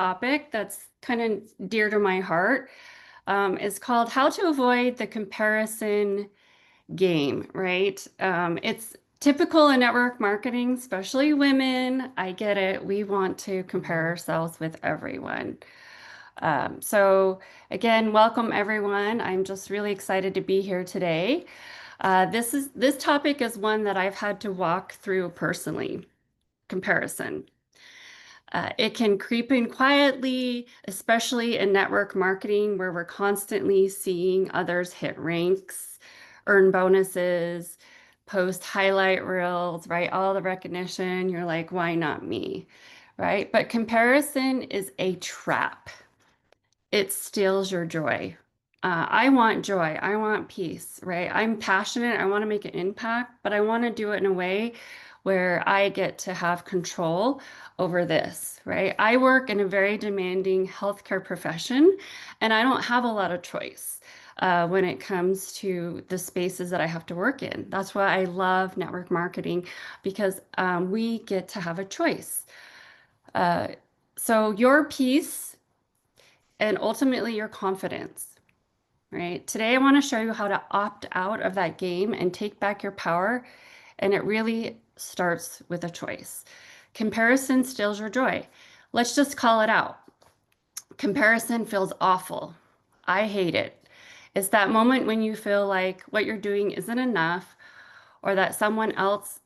topic that's kind of dear to my heart. Is called How to Avoid the Comparison Game, right? It's typical in network marketing, especially women. I get it. We want to compare ourselves with everyone. So again, welcome everyone. I'm just really excited to be here today. This topic is one that I've had to walk through personally, comparison. It can creep in quietly, especially in network marketing, where we're constantly seeing others hit ranks, earn bonuses, post highlight reels, right? All the recognition. You're like, why not me? Right? But comparison is a trap. It steals your joy. I want joy. I want peace, right? I'm passionate. I want to make an impact, but I want to do it in a way where I get to have control over this, right? I work in a very demanding healthcare profession, and I don't have a lot of choice when it comes to the spaces that I have to work in. That's why I love network marketing because we get to have a choice. Uh, so your peace and ultimately your confidence, right? Today, I want to show you how to opt out of that game and take back your power. And it really starts with a choice. Comparison steals your joy. Let's just call it out. Comparison feels awful. I hate it. It's that moment when you feel like what you're doing isn't enough or that someone else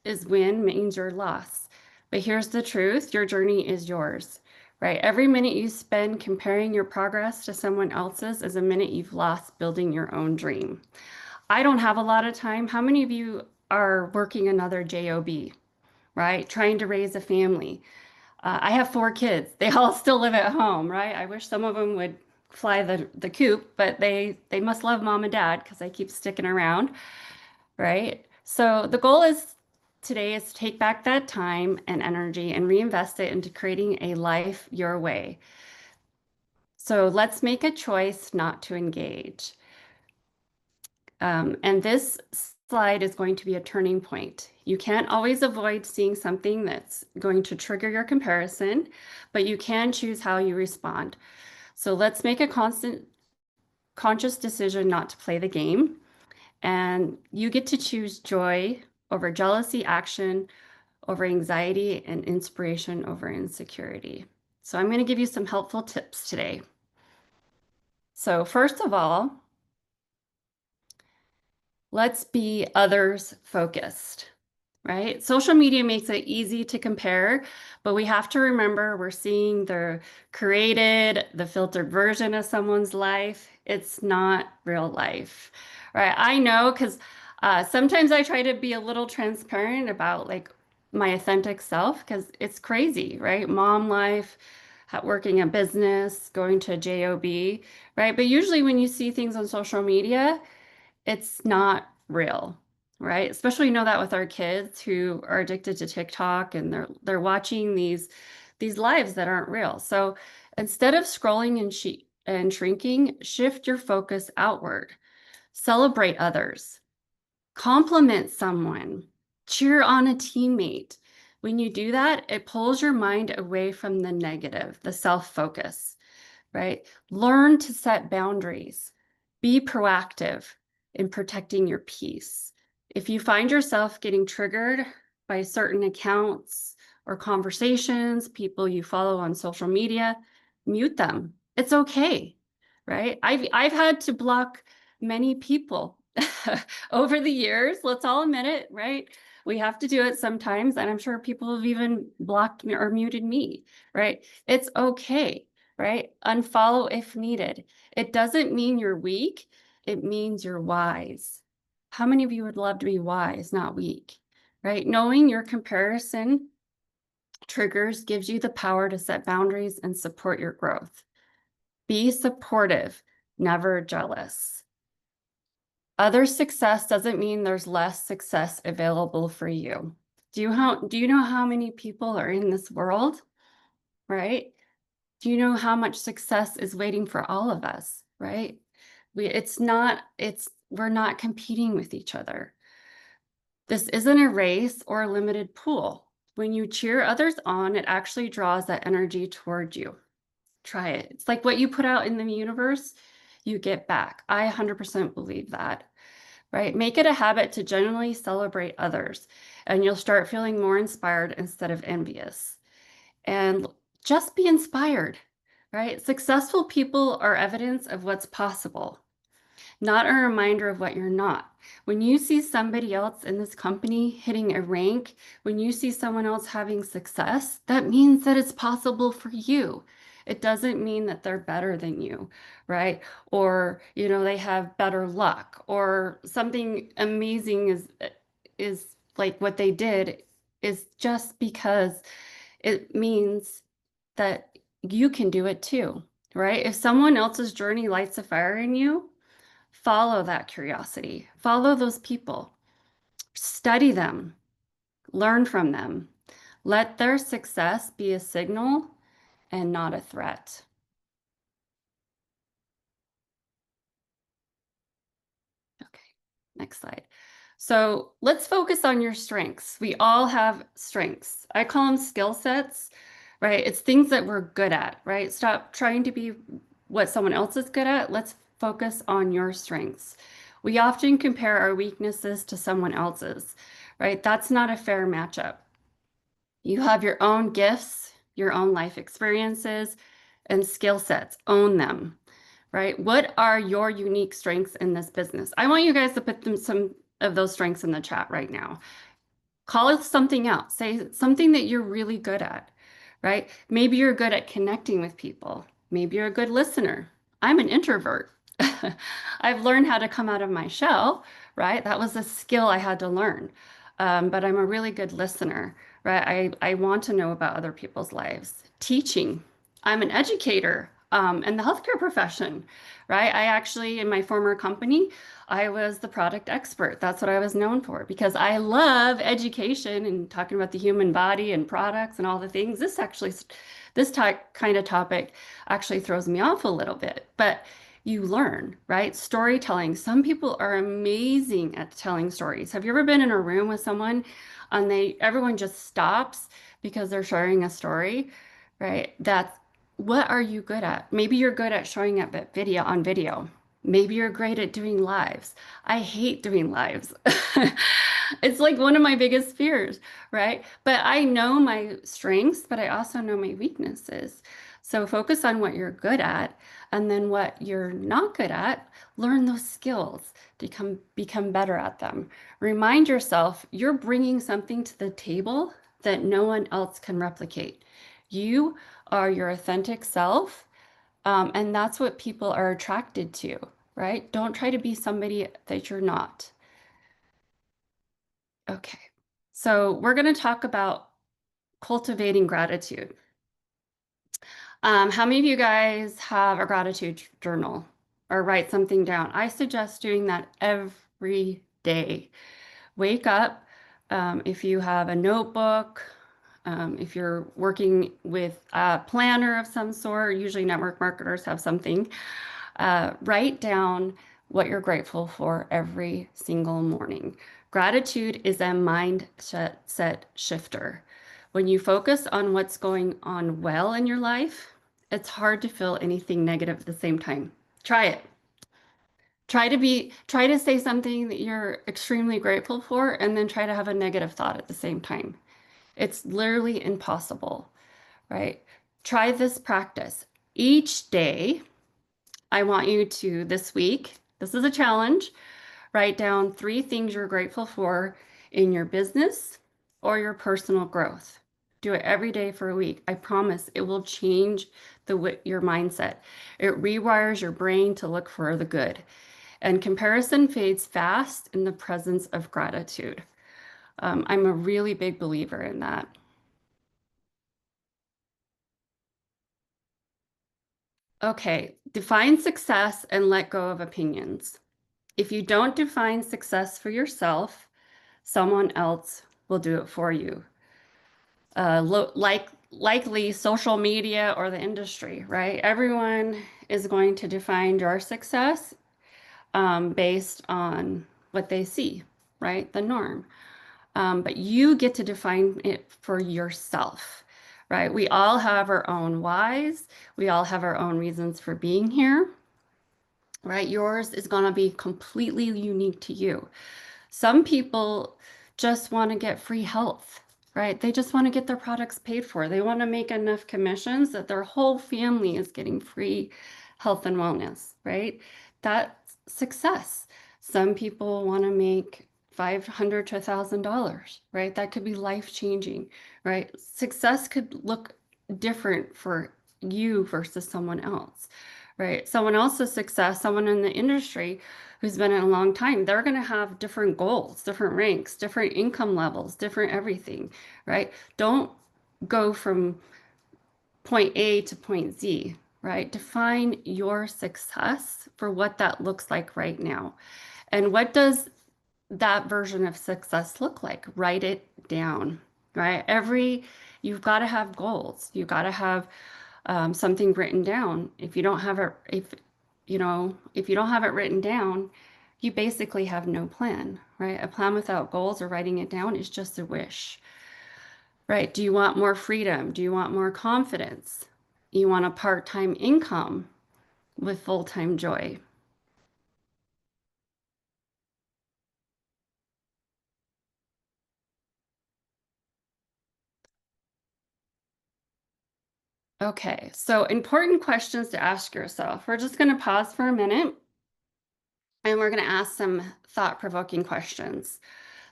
is win means your loss. But here's the truth, your journey is yours, right? Every minute you spend comparing your progress to someone else's is a minute you've lost building your own dream. I don't have a lot of time. How many of you are working another job, right? Trying to raise a family. I have 4 kids. They all still live at home, right? I wish some of them would fly the coop, but they must love mom and dad because I keep sticking around, right? So the goal is today is to take back that time and energy and reinvest it into creating a life your way. So let's make a choice not to engage. And this slide is going to be a turning point. You can't always avoid seeing something that's going to trigger your comparison, but you can choose how you respond. So let's make a conscious decision not to play the game. And you get to choose joy over jealousy, action over anxiety, and inspiration over insecurity. So I'm going to give you some helpful tips today. So first of all, let's be others focused, right? Social media makes it easy to compare, but we have to remember we're seeing the created, the filtered version of someone's life. It's not real life, right? I know because sometimes I try to be a little transparent about like my authentic self because it's crazy, right? Mom life, working a business, going to a job, right? But usually when you see things on social media, it's not real, right? Especially know that with our kids who are addicted to TikTok and they're watching these lives that aren't real. So instead of scrolling and shrinking, shift your focus outward. Celebrate others. Compliment someone. Cheer on a teammate. When you do that, it pulls your mind away from the negative, the self-focus, right? Learn to set boundaries. Be proactive in protecting your peace. If you find yourself getting triggered by certain accounts or conversations, people you follow on social media, mute them. It's okay, right? I've had to block many people over the years. Let's all admit it, right? We have to do it sometimes, and I'm sure people have even blocked me or muted me, right? It's okay, right? Unfollow if needed. It doesn't mean you're weak. It means you're wise. How many of you would love to be wise, not weak, right? Knowing your comparison triggers gives you the power to set boundaries and support your growth. Be supportive, never jealous. Other success doesn't mean there's less success available for you. Do you know how many people are in this world, right? Do you know how much success is waiting for all of us, right? We're not competing with each other. This isn't a race or a limited pool. When you cheer others on, it actually draws that energy toward you. Try it. It's like what you put out in the universe, you get back. I 100% believe that, right? Make it a habit to genuinely celebrate others, and you'll start feeling more inspired instead of envious. And just be inspired, right? Successful people are evidence of what's possible, not a reminder of what you're not. When you see somebody else in this company hitting a rank, when you see someone else having success, that means that it's possible for you. It doesn't mean that they're better than you, right? Or, they have better luck or something amazing is like what they did is just because it means that you can do it too, right? If someone else's journey lights a fire in you, follow that curiosity. Follow those people. Study them. Learn from them. Let their success be a signal and not a threat. Okay, next slide. So let's focus on your strengths. We all have strengths. I call them skill sets, right? It's things that we're good at, right? Stop trying to be what someone else is good at. Let's focus on your strengths. We often compare our weaknesses to someone else's, right? That's not a fair matchup. You have your own gifts, your own life experiences, and skill sets. Own them, right? What are your unique strengths in this business? I want you guys to put some of those strengths in the chat right now. Call it something else. Say something that you're really good at, right? Maybe you're good at connecting with people. Maybe you're a good listener. I'm an introvert. I've learned how to come out of my shell, right? That was a skill I had to learn. But I'm a really good listener, right? I want to know about other people's lives. Teaching. I'm an educator in the healthcare profession, right? I actually, in my former company, I was the product expert. That's what I was known for because I love education and talking about the human body and products and all the things. This kind of topic actually throws me off a little bit, but you learn, right? Storytelling. Some people are amazing at telling stories. Have you ever been in a room with someone and everyone just stops because they're sharing a story, right? What are you good at? Maybe you're good at showing up at video. Maybe you're great at doing lives. I hate doing lives. It's like one of my biggest fears, right? But I know my strengths, but I also know my weaknesses. So focus on what you're good at, and then what you're not good at, learn those skills to become better at them. Remind yourself you're bringing something to the table that no one else can replicate. You are your authentic self, and that's what people are attracted to, right? Don't try to be somebody that you're not. Okay, so we're going to talk about cultivating gratitude. How many of you guys have a gratitude journal or write something down? I suggest doing that every day. Wake up. If you have a notebook, if you're working with a planner of some sort, usually network marketers have something, write down what you're grateful for every single morning. Gratitude is a mindset shifter. When you focus on what's going on well in your life, it's hard to feel anything negative at the same time. Try it. Try to say something that you're extremely grateful for and then try to have a negative thought at the same time. It's literally impossible, right? Try this practice. Each day, I want you to, this week, this is a challenge, write down 3 things you're grateful for in your business or your personal growth. Do it every day for a week. I promise it will change your mindset. It rewires your brain to look for the good. And comparison fades fast in the presence of gratitude. I'm a really big believer in that. Okay, define success and let go of opinions. If you don't define success for yourself, someone else will do it for you. Likely social media or the industry, right? Everyone is going to define your success based on what they see, right? The norm. but you get to define it for yourself, right? We all have our own whys. We all have our own reasons for being here, right? Yours is going to be completely unique to you. Some people just want to get free health, right? They just want to get their products paid for. They want to make enough commissions that their whole family is getting free health and wellness, right? That's success. Some people want to make $500 to $1,000, right? That could be life-changing, right? Success could look different for you versus someone else, right? Someone else's success, someone in the industry who's been in a long time, they're going to have different goals, different ranks, different income levels, different everything, right? Don't go from point A to point Z, right? Define your success for what that looks like right now. And what does that version of success look like? Write it down, right? You've got to have goals. You've got to have something written down. If you don't have it, if you don't have it written down, you basically have no plan, right? A plan without goals or writing it down is just a wish, right? Do you want more freedom? Do you want more confidence? You want a part-time income with full-time joy? Okay, so important questions to ask yourself. We're just going to pause for a minute and we're going to ask some thought-provoking questions.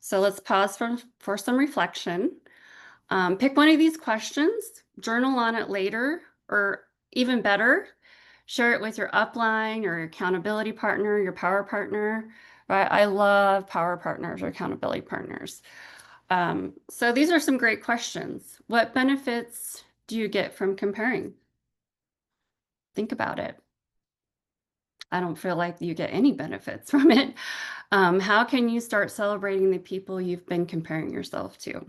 So let's pause for some reflection. Pick one of these questions, journal on it later, or even better, share it with your upline or your accountability partner, your power partner, right? I love power partners or accountability partners. So these are some great questions. What benefits do you get from comparing? Think about it. I don't feel like you get any benefits from it. How can you start celebrating the people you've been comparing yourself to?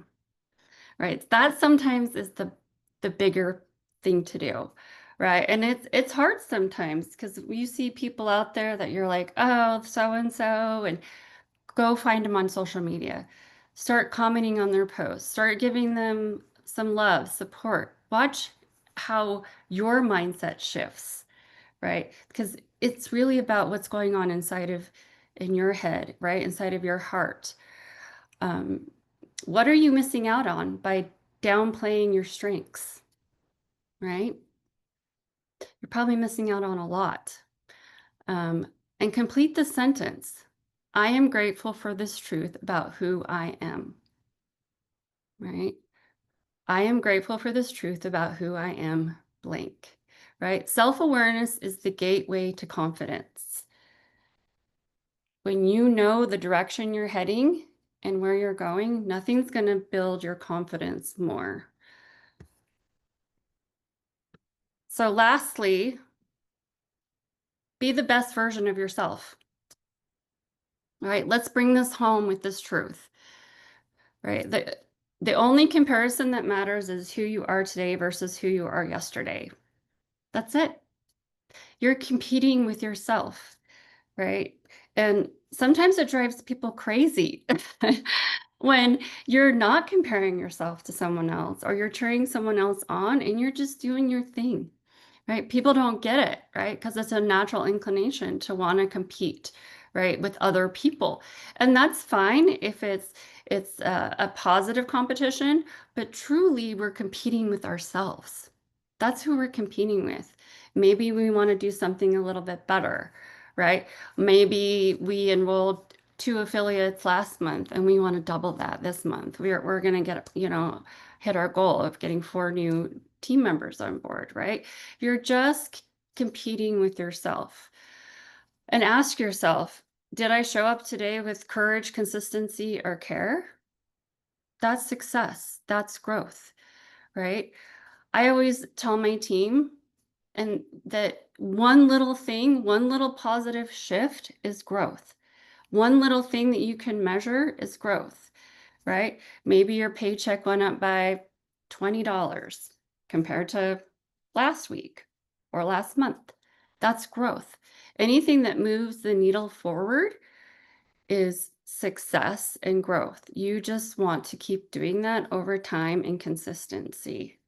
Right? That sometimes is the bigger thing to do, right? And it's hard sometimes because you see people out there that you're like, oh, so and so, and go find them on social media. Start commenting on their posts. Start giving them some love, support. Watch how your mindset shifts, right? Because it's really about what's going on in your head, right? Inside of your heart. Um, what are you missing out on by downplaying your strengths, right? You're probably missing out on a lot. Um, and complete the sentence. I am grateful for this truth about who I am, right? I am grateful for this truth about who I am, blank, right? Self-awareness is the gateway to confidence. When you know the direction you're heading and where you're going, nothing's going to build your confidence more. So lastly, be the best version of yourself. All right, let's bring this home with this truth. Right? The only comparison that matters is who you are today versus who you are yesterday. That's it. You're competing with yourself, right? And sometimes it drives people crazy when you're not comparing yourself to someone else or you're cheering someone else on and you're just doing your thing. Right? People don't get it, right? Because it's a natural inclination to want to compete, right, with other people. And that's fine if it's a positive competition, but truly we're competing with ourselves. That's who we're competing with. Maybe we want to do something a little bit better, right? Maybe we enrolled two affiliates last month and we want to double that this month. We're going to get, hit our goal of getting 4 new team members on board, right? You're just competing with yourself. And ask yourself, did I show up today with courage, consistency, or care? That's success. That's growth, right? I always tell my team and that one little thing, one little positive shift is growth. One little thing that you can measure is growth, right? Maybe your paycheck went up by $20 compared to last week or last month. That's growth. Anything that moves the needle forward is success and growth. You just want to keep doing that over time and consistency.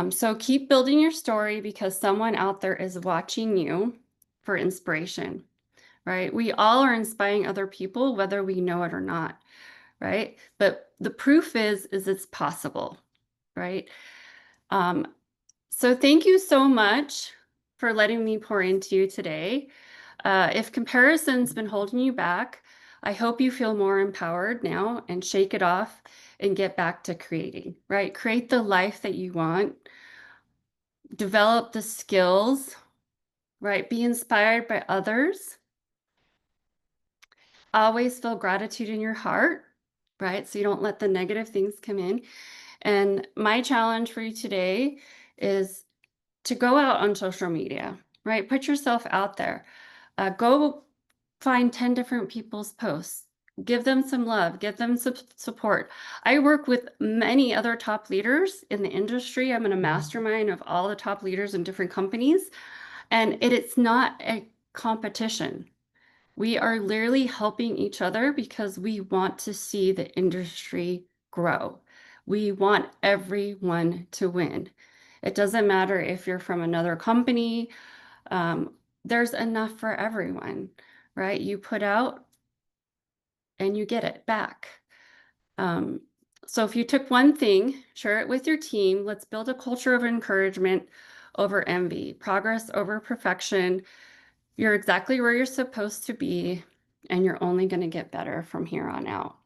So keep building your story because someone out there is watching you for inspiration, right? We all are inspiring other people, whether we know it or not, right? But the proof is it's possible, right? Um, so thank you so much for letting me pour into you today. If comparison's been holding you back, I hope you feel more empowered now and shake it off and get back to creating, right? Create the life that you want, develop the skills, right? Be inspired by others. Always feel gratitude in your heart, right? So you don't let the negative things come in. And my challenge for you today is to go out on social media, right? Put yourself out there. Go find 10 different people's posts. Give them some love, give them some support. I work with many other top leaders in the industry. I'm in a mastermind of all the top leaders in different companies, and it's not a competition. We are literally helping each other because we want to see the industry grow. We want everyone to win. It doesn't matter if you're from another company, there's enough for everyone, right? You put out and you get it back. Um, so if you took one thing, share it with your team. Let's build a culture of encouragement over envy, progress over perfection. You're exactly where you're supposed to be, and you're only going to get better from here on out.